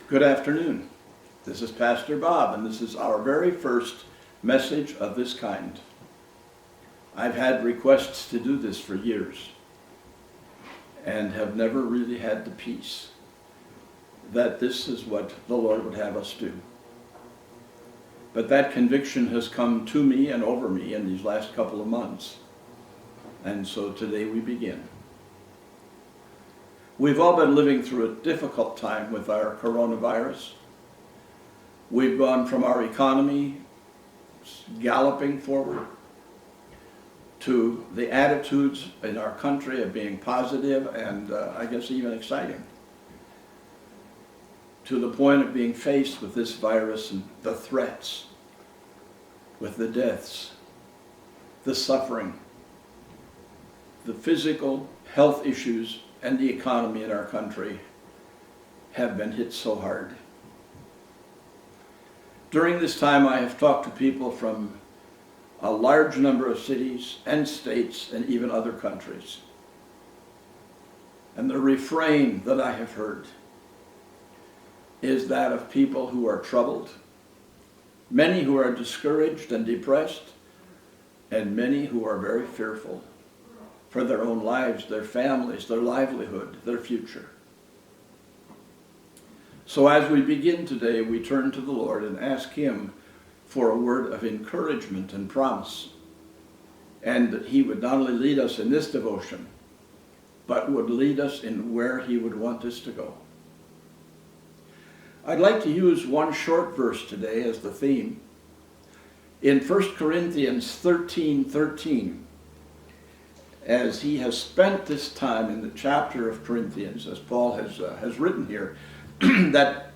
Good afternoon. This is Pastor Bob, and this is our very first message of this kind. I've had requests to do this for years and have never really had the peace that this is what the Lord would have us do. But that conviction has come to me and over me in these last couple of months. And so today we begin. We've all been living through a difficult time with our coronavirus. We've gone from our economy galloping forward to the attitudes in our country of being positive and I guess even exciting, to the point of being faced with this virus and the threats, with the deaths, the suffering, the physical health issues, and the economy in our country have been hit so hard. During this time, I have talked to people from a large number of cities and states and even other countries. And the refrain that I have heard is that of people who are troubled, many who are discouraged and depressed, and many who are very fearful for their own lives, their families, their livelihood, their future. So as we begin today, we turn to the Lord and ask Him for a word of encouragement and promise, and that He would not only lead us in this devotion, but would lead us in where He would want us to go. I'd like to use one short verse today as the theme. In 1 Corinthians 13:13, as he has spent this time in the chapter of Corinthians, as Paul has written here, that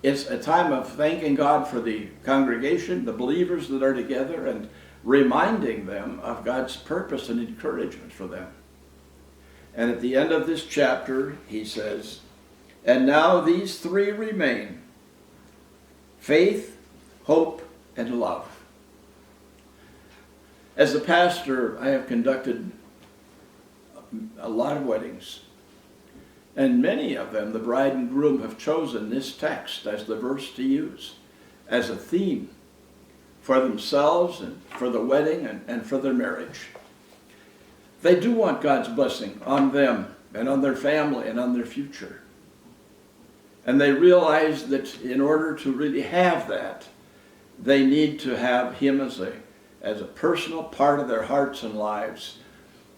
it's a time of thanking God for the congregation, the believers that are together, and reminding them of God's purpose and encouragement for them. And at the end of this chapter, he says, "And now these three remain: faith, hope, and love." As a pastor, I have conducted a lot of weddings, and many of them, the bride and groom have chosen this text as the verse to use, as a theme for themselves and for the wedding and for their marriage. They do want God's blessing on them and on their family and on their future. And they realize that in order to really have that, they need to have Him as a personal part of their hearts and lives.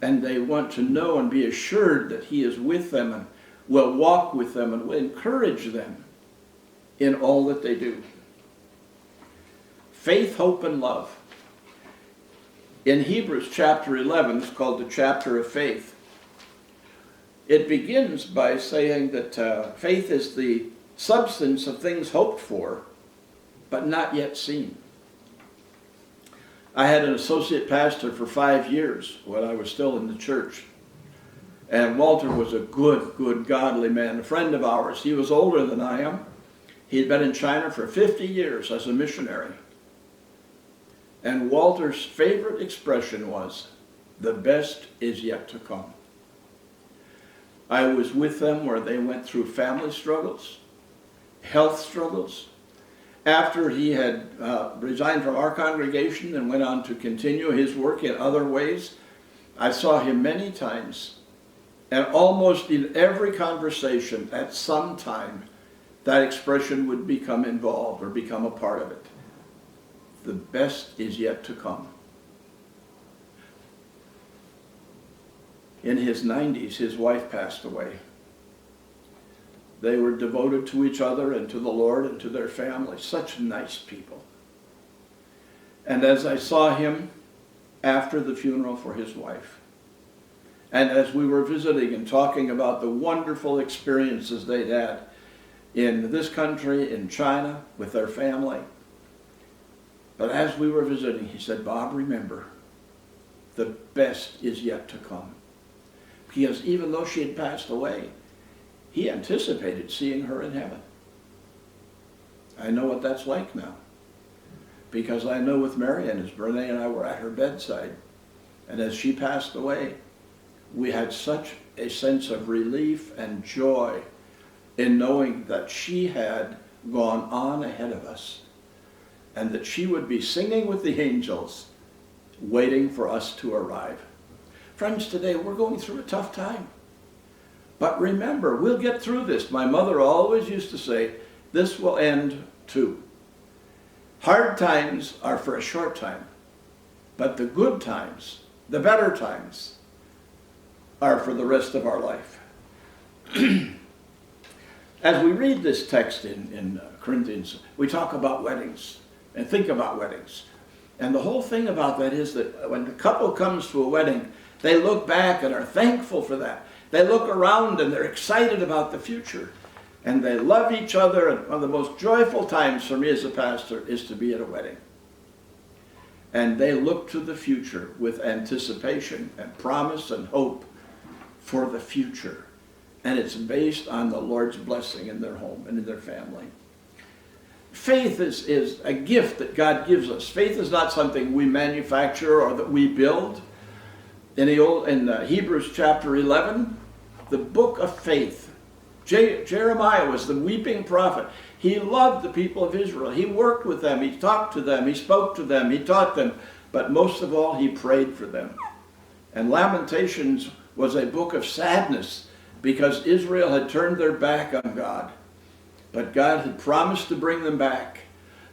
And they want to know and be assured that He is with them and will walk with them and will encourage them in all that they do. Faith, hope, and love. In Hebrews chapter 11, it's called the chapter of faith. It begins by saying that faith is the substance of things hoped for, but not yet seen. I had an associate pastor for 5 years when I was still in the church. And Walter was a good, godly man, a friend of ours. He was older than I am. He'd been in China for 50 years as a missionary. And Walter's favorite expression was, "The best is yet to come." I was with them where they went through family struggles, health struggles. After he had resigned from our congregation and went on to continue his work in other ways, I saw him many times. And almost in every conversation at some time, that expression would become involved or become a part of it. The best is yet to come. In his 90s, his wife passed away. They were devoted to each other and to the Lord and to their family. Such nice people. And as I saw him after the funeral for his wife, and as we were visiting and talking about the wonderful experiences they'd had in this country, in China, with their family, but as we were visiting, he said, "Bob, remember, the best is yet to come." Because even though she had passed away, he anticipated seeing her in heaven. I know what that's like now. Because I know with Marian, as Brene and I were at her bedside, and as she passed away, we had such a sense of relief and joy in knowing that she had gone on ahead of us and that she would be singing with the angels, waiting for us to arrive. Friends, today we're going through a tough time. But remember, we'll get through this. My mother always used to say, this will end too. Hard times are for a short time, but the good times, the better times, are for the rest of our life. As we read this text in Corinthians, we talk about weddings and think about weddings. And the whole thing about that is that when a couple comes to a wedding, they look back and are thankful for that. They look around and they're excited about the future. And they love each other. And one of the most joyful times for me as a pastor is to be at a wedding. And they look to the future with anticipation and promise and hope for the future. And it's based on the Lord's blessing in their home and in their family. Faith is a gift that God gives us. Faith is not something we manufacture or that we build. In Hebrews chapter 11, the book of faith, Jeremiah was the weeping prophet. He loved the people of Israel. He worked with them. He talked to them. He spoke to them. He taught them. But most of all, he prayed for them. And Lamentations was a book of sadness because Israel had turned their back on God. But God had promised to bring them back.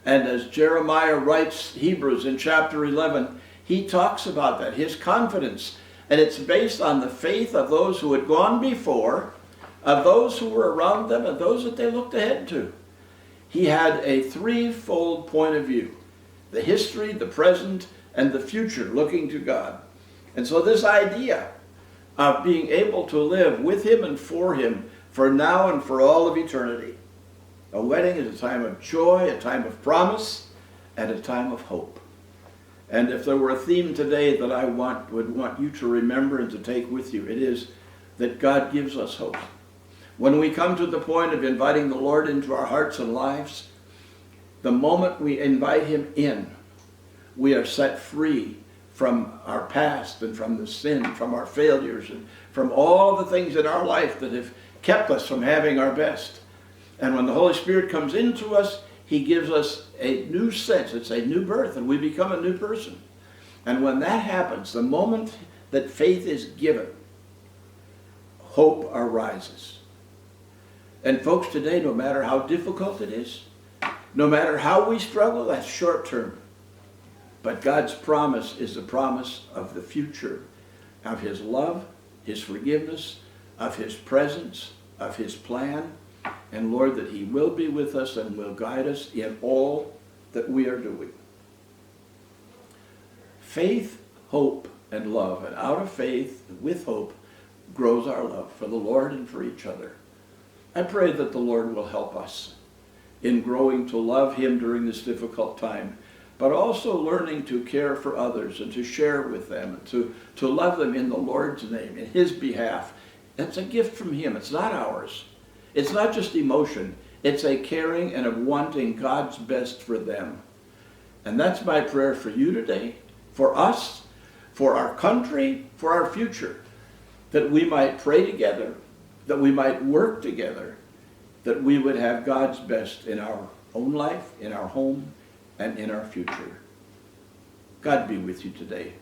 And as Jeremiah writes Hebrews in chapter 11, he talks about that, his confidence. And it's based on the faith of those who had gone before, of those who were around them, and those that they looked ahead to. He had a threefold point of view: the history, the present, and the future, looking to God. And so this idea of being able to live with him and for him, for now and for all of eternity. A wedding is a time of joy, a time of promise, and a time of hope. And if there were a theme today that I would want you to remember and to take with you, it is that God gives us hope. When we come to the point of inviting the Lord into our hearts and lives, the moment we invite him in, we are set free from our past and from the sin, from our failures, and from all the things in our life that have kept us from having our best. And when the Holy Spirit comes into us, he gives us a new sense. It's a new birth, and we become a new person. And when that happens, the moment that faith is given, hope arises. And folks, today, no matter how difficult it is, no matter how we struggle, that's short term. But God's promise is the promise of the future, of his love, his forgiveness, of his presence, of his plan, and Lord, that he will be with us and will guide us in all that we are doing. Faith, hope, and love. And out of faith, with hope, grows our love for the Lord and for each other. I pray that the Lord will help us in growing to love him during this difficult time, but also learning to care for others and to share with them, and to love them in the Lord's name, in his behalf. It's a gift from him. It's not ours. It's not just emotion. It's a caring and a wanting God's best for them. And that's my prayer for you today, for us, for our country, for our future, that we might pray together, that we might work together, that we would have God's best in our own life, in our home, and in our future. God be with you today.